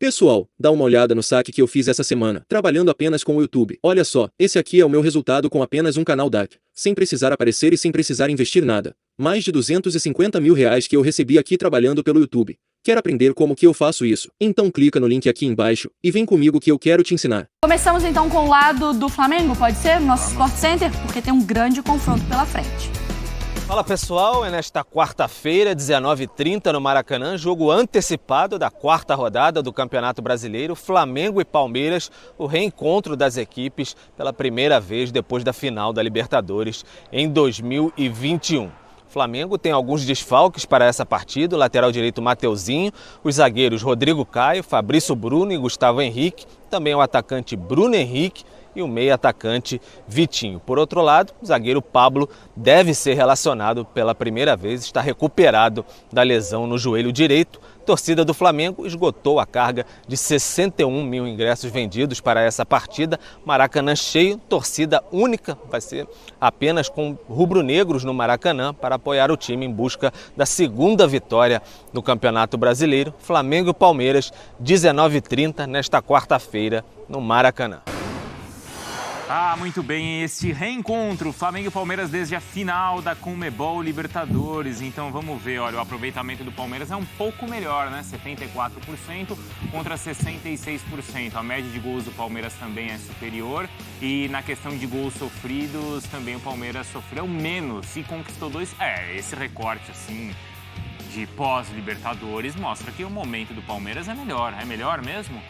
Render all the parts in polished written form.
Pessoal, dá uma olhada no saque que eu fiz essa semana, trabalhando apenas com o YouTube. Olha só, esse aqui é o meu resultado com apenas um canal DAC, sem precisar aparecer e sem precisar investir nada. Mais de 250 mil reais que eu recebi aqui trabalhando pelo YouTube. Quer aprender como que eu faço isso? Então clica no link aqui embaixo e vem comigo que eu quero te ensinar. Começamos então com o lado do Flamengo, pode ser? Nosso Sport Center, porque tem um grande confronto pela frente. Fala pessoal, é nesta quarta-feira, 19h30 no Maracanã, jogo antecipado da quarta rodada do Campeonato Brasileiro, Flamengo e Palmeiras, o reencontro das equipes pela primeira vez depois da final da Libertadores em 2021. O Flamengo tem alguns desfalques para essa partida, o lateral direito Mateuzinho, os zagueiros Rodrigo Caio, Fabrício Bruno e Gustavo Henrique, também o atacante Bruno Henrique e o meio atacante Vitinho. Por outro lado, o zagueiro Pablo deve ser relacionado pela primeira vez, está recuperado da lesão no joelho direito. A torcida do Flamengo esgotou a carga de 61 mil ingressos vendidos para essa partida. Maracanã cheio, torcida única, vai ser apenas com rubro-negros no Maracanã para apoiar o time em busca da segunda vitória no Campeonato Brasileiro. Flamengo e Palmeiras, 19h30 nesta quarta-feira no Maracanã. Muito bem, este reencontro, Flamengo e Palmeiras desde a final da Conmebol Libertadores. Então vamos ver, olha, o aproveitamento do Palmeiras é um pouco melhor, né? 74% contra 66%. A média de gols do Palmeiras também é superior e na questão de gols sofridos também o Palmeiras sofreu menos e conquistou dois. Esse recorte assim de pós-Libertadores mostra que o momento do Palmeiras é melhor. É melhor mesmo?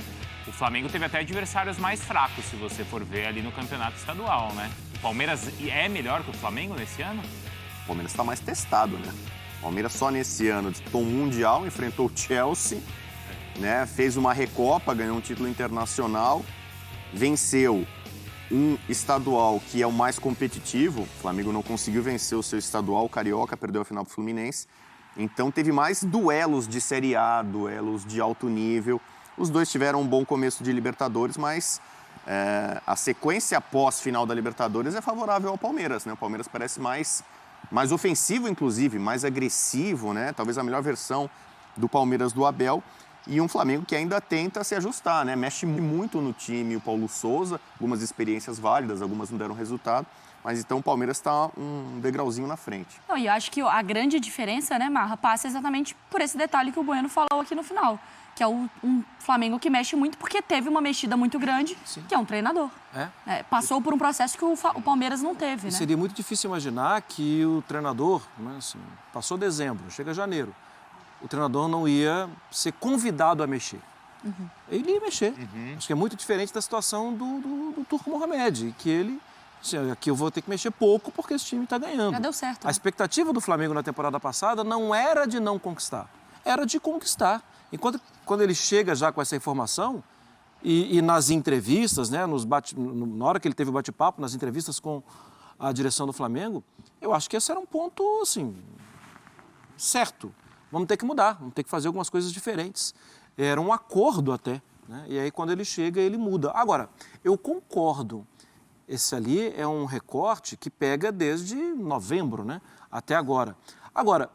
O Flamengo teve até adversários mais fracos, se você for ver ali no campeonato estadual, né? O Palmeiras é melhor que o Flamengo nesse ano? O Palmeiras está mais testado, né? O Palmeiras só nesse ano disputou um Mundial, enfrentou o Chelsea, né? Fez uma Recopa, ganhou um título internacional, venceu um estadual que é o mais competitivo. O Flamengo não conseguiu vencer o seu estadual, o Carioca perdeu a final para o Fluminense. Então teve mais duelos de Série A, duelos de alto nível. Os dois tiveram um bom começo de Libertadores, mas a sequência pós-final da Libertadores é favorável ao Palmeiras, né? O Palmeiras parece mais ofensivo, inclusive, mais agressivo, né? Talvez a melhor versão do Palmeiras do Abel. E um Flamengo que ainda tenta se ajustar, né? Mexe muito no time o Paulo Souza, algumas experiências válidas, algumas não deram resultado. Mas então o Palmeiras está um degrauzinho na frente. Não, e eu acho que a grande diferença, né, Marra, passa exatamente por esse detalhe que o Bueno falou aqui no final. Que é um Flamengo que mexe muito porque teve uma mexida muito grande, sim, que é um treinador. Passou por um processo que o Palmeiras não teve, né? Seria muito difícil imaginar que o treinador, né, assim, passou dezembro, chega janeiro, o treinador não ia ser convidado a mexer. Uhum. Ele ia mexer. Uhum. Acho que é muito diferente da situação do Turco Mohamed, que ele... Assim, aqui eu vou ter que mexer pouco porque esse time está ganhando. Já deu certo. A expectativa do Flamengo na temporada passada não era de não conquistar, era de conquistar. Enquanto quando ele chega já com essa informação e nas entrevistas, né, na hora que ele teve o bate-papo, nas entrevistas com a direção do Flamengo, eu acho que esse era um ponto, assim, certo. Vamos ter que mudar, vamos ter que fazer algumas coisas diferentes. Era um acordo até, né? E aí quando ele chega, ele muda. Agora, eu concordo, esse ali é um recorte que pega desde novembro, né, até agora. Agora,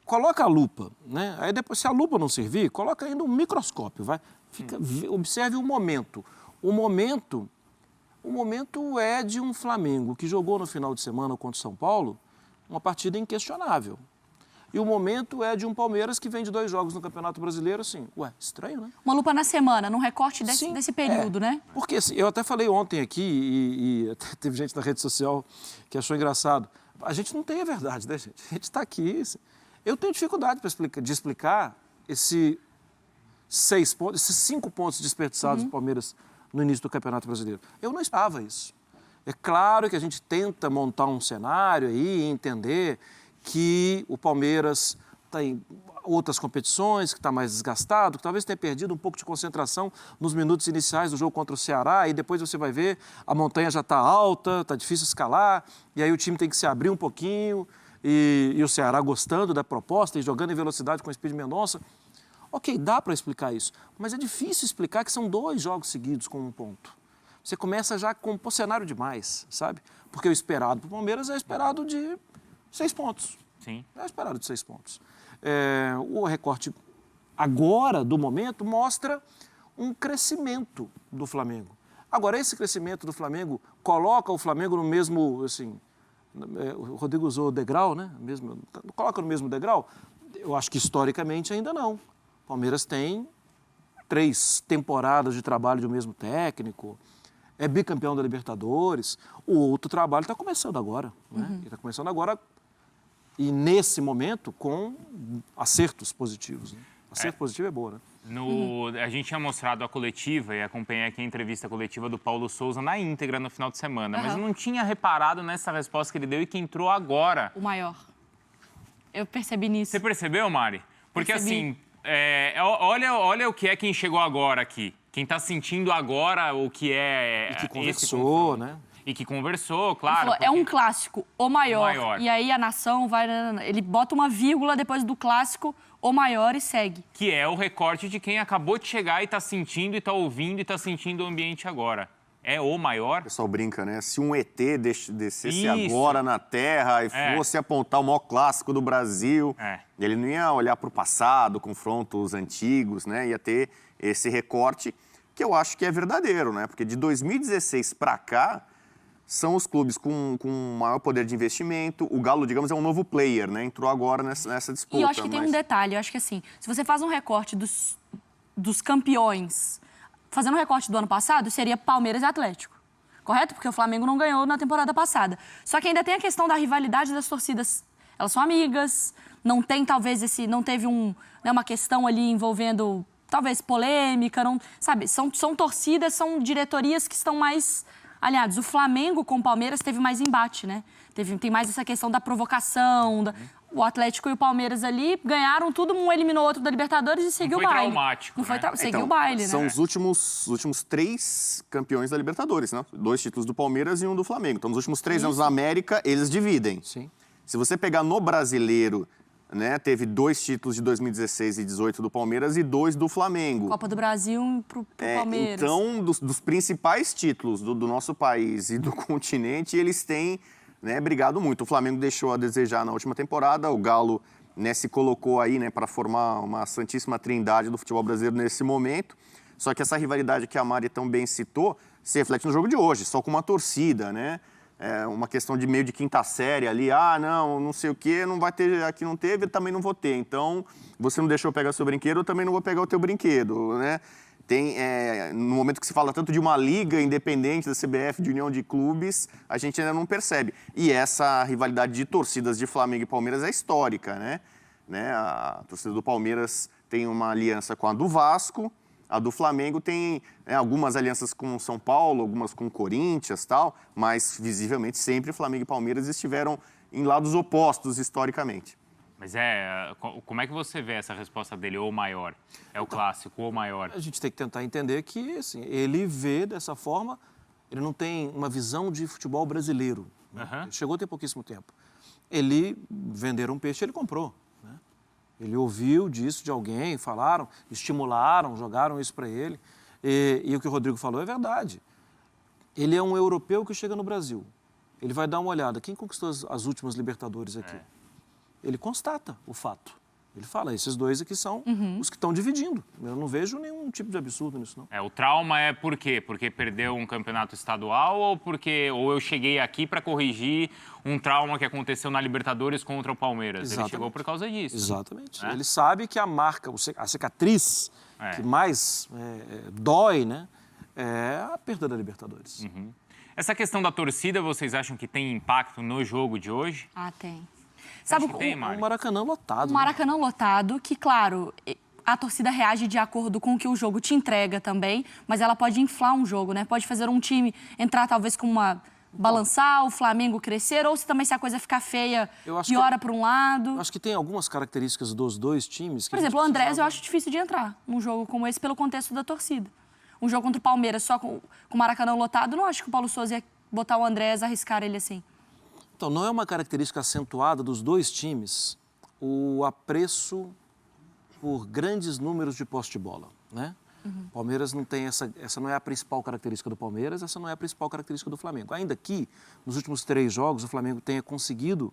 coloca a lupa, né? Aí depois, se a lupa não servir, coloca ainda um microscópio, vai. Observe o momento. O momento é de um Flamengo que jogou no final de semana contra o São Paulo uma partida inquestionável. E o momento é de um Palmeiras que vem de 2 jogos no Campeonato Brasileiro, assim, estranho, né? Uma lupa na semana, num recorte desse período, né? Porque assim, eu até falei ontem aqui, e até teve gente na rede social que achou engraçado. A gente não tem a verdade, né, gente? A gente está aqui... Eu tenho dificuldade de explicar esses 5 pontos desperdiçados do Palmeiras no início do Campeonato Brasileiro. Eu não esperava isso. É claro que a gente tenta montar um cenário aí e entender que o Palmeiras está em outras competições, que está mais desgastado, que talvez tenha perdido um pouco de concentração nos minutos iniciais do jogo contra o Ceará, e depois você vai ver, a montanha já está alta, está difícil escalar, e aí o time tem que se abrir um pouquinho, e o Ceará gostando da proposta e jogando em velocidade com o Speed Mendonça. Ok, dá para explicar isso, mas é difícil explicar que são 2 jogos seguidos com 1 ponto. Você começa já com um cenário demais, sabe? Porque o esperado para o Palmeiras é esperado de 6 pontos. Sim. É esperado de 6 pontos. O recorte agora, do momento, mostra um crescimento do Flamengo. Agora, esse crescimento do Flamengo coloca o Flamengo no mesmo, assim, o Rodrigo usou degrau, né? Coloca no mesmo degrau? Eu acho que historicamente ainda não. O Palmeiras tem 3 temporadas de trabalho de um mesmo técnico, é bicampeão da Libertadores. O outro trabalho está começando agora, né? Ele está começando agora e, nesse momento, com acertos positivos. Né? Acerto positivo é boa, né? A gente tinha mostrado a coletiva e acompanhei aqui a entrevista coletiva do Paulo Souza na íntegra no final de semana, mas eu não tinha reparado nessa resposta que ele deu e que entrou agora. O maior. Eu percebi nisso. Você percebeu, Mari? Porque Percebi. assim, olha o que é quem chegou agora aqui. Quem está sentindo agora o que é... E que conversou, né? E que conversou, Ele claro. falou, é um clássico, o maior. O maior. E aí a nação vai... Ele bota uma vírgula depois do clássico, o maior, e segue. Que é o recorte de quem acabou de chegar e está sentindo, e está ouvindo, e está sentindo o ambiente agora. É o maior. O pessoal brinca, né? Se um ET descesse Isso. agora na Terra e fosse apontar o maior clássico do Brasil, ele não ia olhar para o passado, confrontos antigos, né? Ia ter esse recorte que eu acho que é verdadeiro, né? Porque de 2016 para cá, são os clubes com maior poder de investimento. O Galo, digamos, é um novo player, né? Entrou agora nessa disputa. E eu acho que tem um detalhe, eu acho que assim, se você faz um recorte dos campeões, fazendo um recorte do ano passado, seria Palmeiras e Atlético, correto? Porque o Flamengo não ganhou na temporada passada. Só que ainda tem a questão da rivalidade das torcidas. Elas são amigas, não tem talvez não teve uma questão ali envolvendo talvez polêmica, não, sabe? São torcidas, são diretorias que estão mais alinhadas. O Flamengo com o Palmeiras teve mais embate, né? Tem mais essa questão da provocação. O Atlético e o Palmeiras ali ganharam tudo, um eliminou o outro da Libertadores e seguiu o baile. Traumático, não foi né? seguiu o baile, São né? os últimos 3 campeões da Libertadores, né? 2 títulos do Palmeiras e um do Flamengo. Então, nos últimos 3 anos na América, eles dividem. Sim. Se você pegar no brasileiro, né, teve 2 títulos de 2016 e 2018 do Palmeiras e 2 do Flamengo. Copa do Brasil pro Palmeiras. Então, dos principais títulos do nosso país e do continente, eles têm, né, brigado muito. O Flamengo deixou a desejar na última temporada, o Galo, né, se colocou aí, né, para formar uma santíssima trindade do futebol brasileiro nesse momento. Só que essa rivalidade que a Mari tão bem citou se reflete no jogo de hoje, só com uma torcida, né? É uma questão de meio de quinta série ali, não sei o quê, não vai ter, aqui não teve, eu também não vou ter. Então, você não deixou eu pegar seu brinquedo, eu também não vou pegar o teu brinquedo, né? No momento que se fala tanto de uma liga independente da CBF, de união de clubes, a gente ainda não percebe. E essa rivalidade de torcidas de Flamengo e Palmeiras é histórica, né? A torcida do Palmeiras tem uma aliança com a do Vasco, a do Flamengo tem, né, algumas alianças com o São Paulo, algumas com o Corinthians e tal, mas visivelmente sempre Flamengo e Palmeiras estiveram em lados opostos historicamente. Mas como é que você vê essa resposta dele, ou maior? É o clássico, ou maior? A gente tem que tentar entender que, assim, ele vê dessa forma, ele não tem uma visão de futebol brasileiro. Né? Ele chegou tem pouquíssimo tempo. Ele venderam um peixe, ele comprou. Né? Ele ouviu disso de alguém, falaram, estimularam, jogaram isso para ele. E o que o Rodrigo falou é verdade. Ele é um europeu que chega no Brasil. Ele vai dar uma olhada. Quem conquistou as últimas Libertadores aqui? Ele constata o fato. Ele fala, esses 2 aqui são os que estão dividindo. Eu não vejo nenhum tipo de absurdo nisso, não. O trauma é por quê? Porque perdeu um campeonato estadual ou eu cheguei aqui para corrigir um trauma que aconteceu na Libertadores contra o Palmeiras? Exatamente. Ele chegou por causa disso. Exatamente. Ele sabe que a marca, a cicatriz que mais dói, né, é a perda da Libertadores. Essa questão da torcida, vocês acham que tem impacto no jogo de hoje? Tem. Sabe O Maracanã lotado. O Maracanã lotado, que, claro, a torcida reage de acordo com o que o jogo te entrega também, mas ela pode inflar um jogo, né? Pode fazer um time entrar talvez com balançar, o Flamengo crescer, ou se a coisa ficar feia, piora para um lado. Acho que tem algumas características dos 2 times. Por exemplo, o Andrés eu acho difícil de entrar num jogo como esse pelo contexto da torcida. Um jogo contra o Palmeiras só com o Maracanã lotado, não acho que o Paulo Souza ia botar o Andrés, arriscar ele assim. Então, não é uma característica acentuada dos 2 times o apreço por grandes números de posse de bola, né? O Palmeiras não tem essa não é a principal característica do Palmeiras, essa não é a principal característica do Flamengo. Ainda que, nos últimos 3 jogos, o Flamengo tenha conseguido,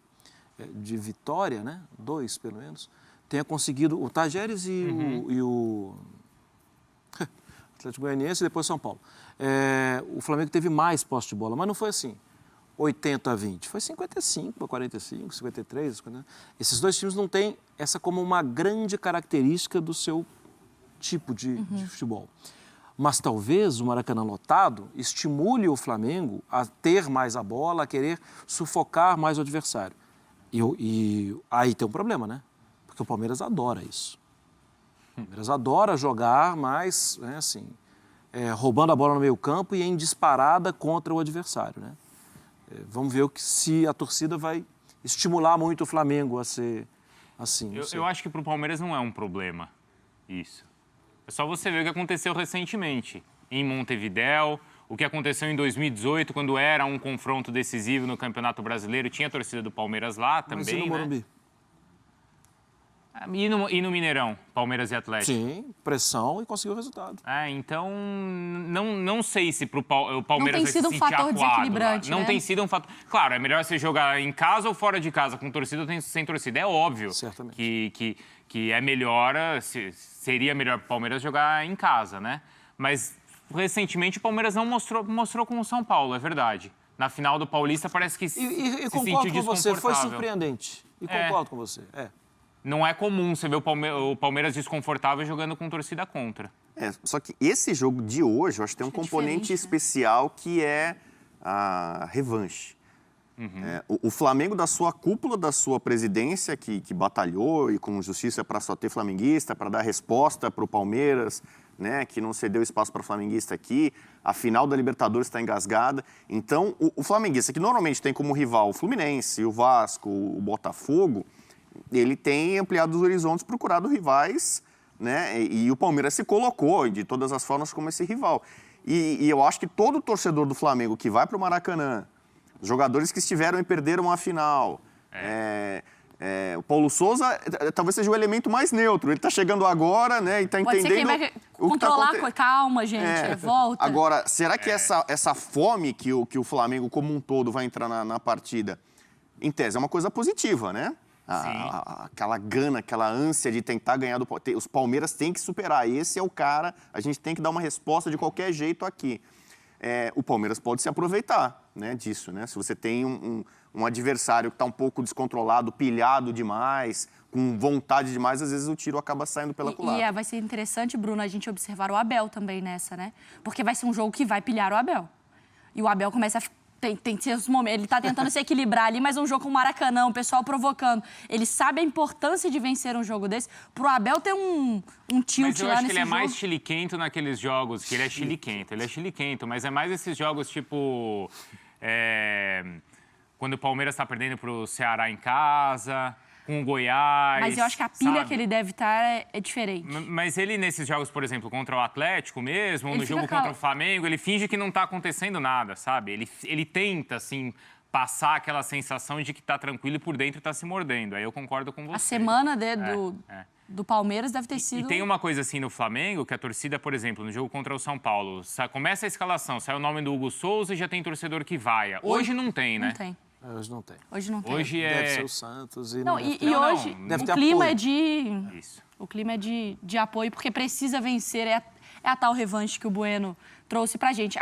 de vitória, né? 2 pelo menos, tenha conseguido o Tajeres e o Atlético Goianiense e depois São Paulo. O Flamengo teve mais posse de bola, mas não foi assim, 80-20. Foi 55-45, 53. Esses dois times não têm essa como uma grande característica do seu tipo de futebol. Mas talvez o Maracanã lotado estimule o Flamengo a ter mais a bola, a querer sufocar mais o adversário. E aí tem um problema, né? Porque o Palmeiras adora isso. O Palmeiras adora jogar mais, né, assim, roubando a bola no meio campo e em disparada contra o adversário, né? Vamos ver se a torcida vai estimular muito o Flamengo a ser assim. Eu acho que para o Palmeiras não é um problema isso. É só você ver o que aconteceu recentemente em Montevidéu, o que aconteceu em 2018, quando era um confronto decisivo no Campeonato Brasileiro. Tinha a torcida do Palmeiras lá também, mas e no Morumbi? E no Mineirão, Palmeiras e Atlético? Sim, pressão e conseguiu o resultado. Então, não sei se o Palmeiras vai se sentir acuado. Não tem sido um fator desequilibrante, Não tem sido um fator... Claro, é melhor você jogar em casa ou fora de casa, com torcida ou sem torcida. É óbvio que é melhor, seria melhor para o Palmeiras jogar em casa, né? Mas, recentemente, o Palmeiras não mostrou com o São Paulo, é verdade. Na final do Paulista, parece que se sentiu concordo com você, foi desconfortável. surpreendente. E concordo com você, Não é comum você ver o Palmeiras desconfortável jogando com torcida contra. Só que esse jogo de hoje, eu acho que tem um componente especial que é a revanche. O Flamengo, da sua cúpula, da sua presidência, que batalhou e com justiça para só ter flamenguista, para dar resposta para o Palmeiras, né, que não cedeu espaço para o flamenguista aqui, a final da Libertadores está engasgada. Então, o flamenguista, que normalmente tem como rival o Fluminense, o Vasco, o Botafogo, ele tem ampliado os horizontes, procurado rivais, né, e o Palmeiras se colocou de todas as formas como esse rival. E eu acho que todo torcedor do Flamengo que vai para o Maracanã, os jogadores que estiveram e perderam a final, o Paulo Souza talvez seja o elemento mais neutro. Ele está chegando agora, né, e está entendendo... Pode ser quem vai controlar, calma, gente, volta. Agora, será que essa fome que o Flamengo como um todo vai entrar na partida, em tese, é uma coisa positiva, né? Aquela gana, aquela ânsia de tentar ganhar os Palmeiras tem que superar. Esse é o cara, a gente tem que dar uma resposta de qualquer jeito aqui. O Palmeiras pode se aproveitar, né, disso, né? Se você tem um adversário que está um pouco descontrolado, pilhado demais, com vontade demais, às vezes o tiro acaba saindo pela culatra. E vai ser interessante, Bruno, a gente observar o Abel também nessa, né? Porque vai ser um jogo que vai pilhar o Abel. E o Abel começa a... Tem seus momentos, ele está tentando se equilibrar ali, mas um jogo com o Maracanã, o pessoal provocando. Ele sabe a importância de vencer um jogo desse. Pro Abel ter um tilt lá nesse jogo. Mas eu acho que ele é mais chiliquento naqueles jogos, que ele é chiliquento, mas é mais esses jogos tipo... quando o Palmeiras está perdendo pro Ceará em casa... com o Goiás. Mas eu acho que a pilha que ele deve estar é diferente. Mas ele, nesses jogos, por exemplo, contra o Atlético mesmo, ou no jogo contra o Flamengo, ele finge que não está acontecendo nada, sabe? Ele tenta, assim, passar aquela sensação de que está tranquilo e por dentro está se mordendo. Aí eu concordo com você. A semana do Palmeiras deve ter sido... E tem uma coisa assim no Flamengo, que a torcida, por exemplo, no jogo contra o São Paulo, começa a escalação, sai o nome do Hugo Souza e já tem torcedor que vaia. Hoje não tem, né? Não tem. Hoje não tem. Hoje não tem. Hoje deve ser o Santos e hoje deve o ter clima apoio. O clima é de apoio, porque precisa vencer. É a tal revanche que o Bueno trouxe pra gente.